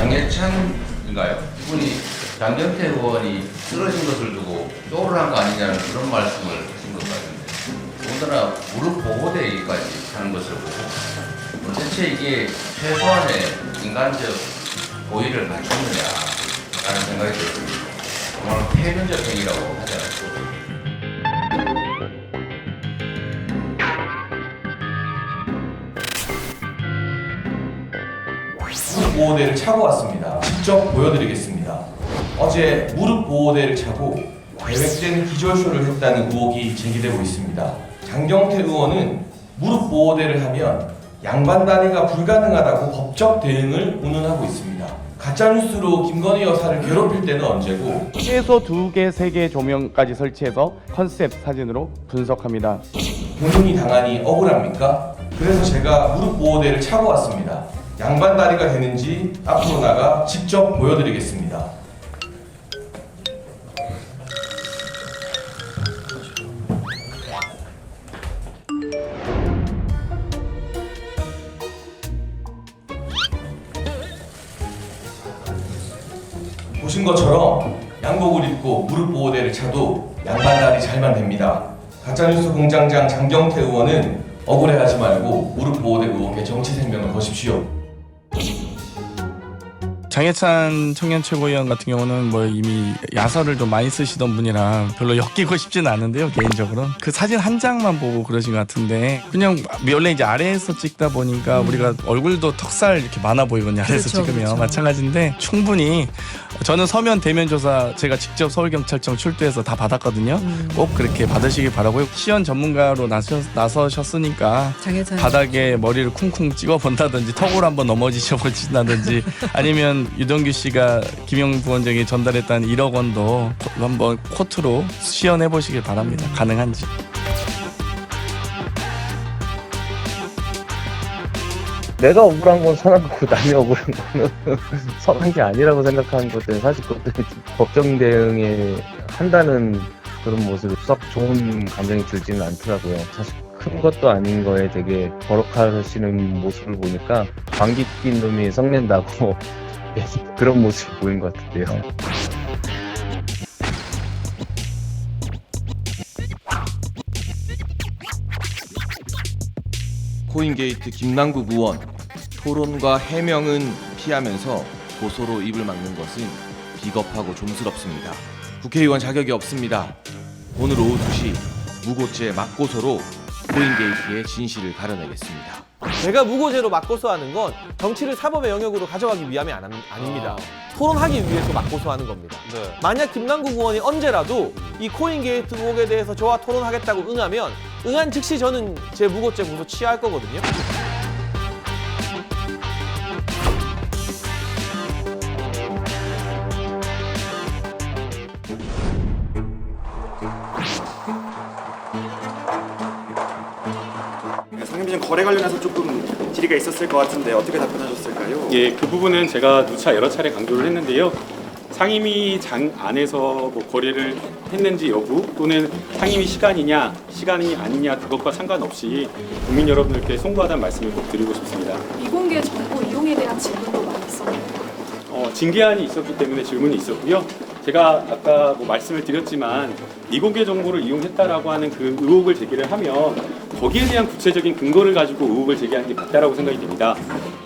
장예찬인가요? 이분이 장경태 의원이 쓰러진 것을 두고 쇼를 한 거 아니냐는 그런 말씀을 하신 것 같은데 더군다나 무릎 보호대까지 하는 것을 보고 대체 이게 최소한의 인간적 고의를 갖췄느냐라는 생각이 들었습니다. 정말 폐륜적 행위라고 하지 않았습니까? 무릎 보호대를 차고 왔습니다. 직접 보여드리겠습니다. 어제 무릎 보호대를 차고 계획된 기절쇼를 했다는 의혹이 제기되고 있습니다. 장경태 의원은 무릎 보호대를 하면 양반 다리가 불가능하다고 법적 대응을 운운하고 있습니다. 가짜뉴스로 김건희 여사를 괴롭힐 때는 언제고 최소 2개, 3개 조명까지 설치해서 컨셉 사진으로 분석합니다. 본인이 당하니 억울합니까? 그래서 제가 무릎 보호대를 차고 왔습니다. 양반 다리가 되는지 앞으로 나가 직접 보여드리겠습니다. 보신 것처럼 양복을 입고 무릎 보호대를 차도 양반 다리 잘만 됩니다. 가짜뉴스 공장장 장경태 의원은 억울해하지 말고 무릎 보호대 의혹에 정치 생명을 거십시오. 장예찬 청년 최고위원 같은 경우는 뭐 이미 야설을 좀 많이 쓰시던 분이라 별로 엮이고 싶지는 않은데요, 개인적으로. 그 사진 한 장만 보고 그러신 것 같은데 그냥 원래 이제 아래에서 찍다 보니까 우리가 얼굴도 턱살 이렇게 많아 보이거든요, 아래에서 그렇죠, 찍으면. 그렇죠. 마찬가지인데 충분히 저는 서면 대면 조사 제가 직접 서울경찰청 출두해서 다 받았거든요. 꼭 그렇게 받으시길 바라고요. 시연 전문가로 나서셨으니까 장예찬 바닥에 머리를 쿵쿵 찍어 본다든지 턱을 한번 넘어지셔 보신다든지 아니면 유동규 씨가 김용 부원장이 전달했다는 1억 원도 한번 코트로 시연해 보시길 바랍니다. 가능한지. 내가 억울한 건 선한 거고 남이 억울한 거는 선한 게 아니라고 생각하는 것 때문에 사실 그것들이 법정 대응에 한다는 그런 모습이 썩 좋은 감정이 들지는 않더라고요. 사실 큰 것도 아닌 거에 되게 버럭하시는 모습을 보니까 방귀 낀 놈이 성낸다고 그런 모습이 보인 것 같은데요. 코인게이트 김남국 의원 토론과 해명은 피하면서 고소로 입을 막는 것은 비겁하고 좀스럽습니다. 국회의원 자격이 없습니다. 오늘 오후 2시 무고죄 맞고소로 코인게이트의 진실을 가려내겠습니다. 제가 무고죄로 맞고소하는 건 정치를 사법의 영역으로 가져가기 위함이 아닙니다. 토론하기 위해서 맞고소하는 겁니다. 만약 김남국 의원이 언제라도 이 코인게이트 의혹에 대해서 저와 토론하겠다고 응하면 응한 즉시 저는 제 무고죄 고소 취하할 거거든요. 상임위원 거래 관련해서 조금 질의가 있었을 것 같은데 어떻게 답변하셨을까요? 예, 그 부분은 제가 누차 여러 차례 강조를 했는데요. 상임위장 안에서 뭐 거래를 했는지 여부 또는 상임위 시간이 아니냐 그것과 상관없이 국민 여러분들께 송구하다는 말씀을 꼭 드리고 싶습니다. 미공개 정보 이용에 대한 질문도 많이 있었나요? 징계안이 있었기 때문에 질문이 있었고요. 제가 아까 뭐 말씀을 드렸지만 미공개 정보를 이용했다라고 하는 그 의혹을 제기를 하면 거기에 대한 구체적인 근거를 가지고 의혹을 제기하는 게 맞다라고 생각이 됩니다.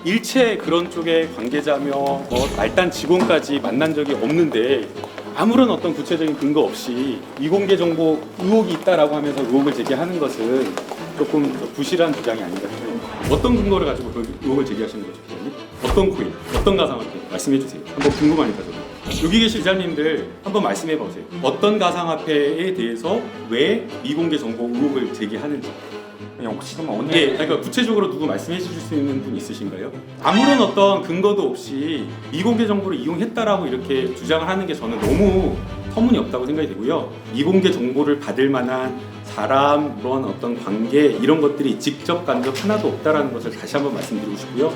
일체 그런 쪽의 관계자며 말단 직원까지 만난 적이 없는데 아무런 어떤 구체적인 근거 없이 미공개 정보 의혹이 있다라고 하면서 의혹을 제기하는 것은 조금 부실한 주장이 아닌가 싶어요. 어떤 근거를 가지고 그 의혹을 제기하시는 거죠, 기자님? 어떤 코인, 어떤 가상화폐 말씀해 주세요. 한번 궁금하니까 저도. 여기 계신 기자님들 한번 말씀해 보세요. 어떤 가상화폐에 대해서 왜 미공개 정보 의혹을 제기하는지. 지금 오늘 예, 그러니까 구체적으로 누구 말씀해 주실 수 있는 분 있으신가요? 아무런 어떤 근거도 없이 미공개 정보를 이용했다라고 이렇게 주장을 하는 게 저는 너무 터무니없다고 생각이 되고요. 미공개 정보를 받을 만한 사람, 그런 어떤 관계 이런 것들이 직접 간접 하나도 없다라는 것을 다시 한번 말씀드리고 싶고요.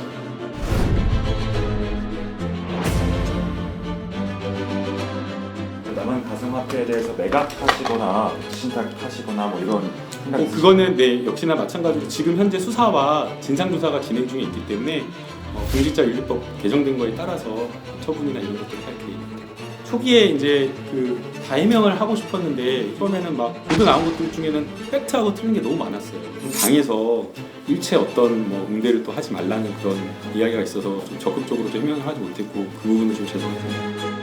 남은 가상화폐에 대해서 매각하시거나 신탁하시거나 뭐 이런 생각이 그거는 네 역시나 마찬가지로 지금 현재 수사와 진상조사가 진행 중에 있기 때문에 공직자윤리법 개정된 거에 따라서 처분이나 이런 것들을 할 계획입니다. 초기에 이제 그 다 해명을 하고 싶었는데 처음에는 막 보도 나온 것들 중에는 팩트하고 틀린 게 너무 많았어요. 당에서 일체 어떤 뭐 응대를 또 하지 말라는 그런 이야기가 있어서 좀 적극적으로 좀 해명을 하지 못했고 그 부분은 좀 죄송합니다.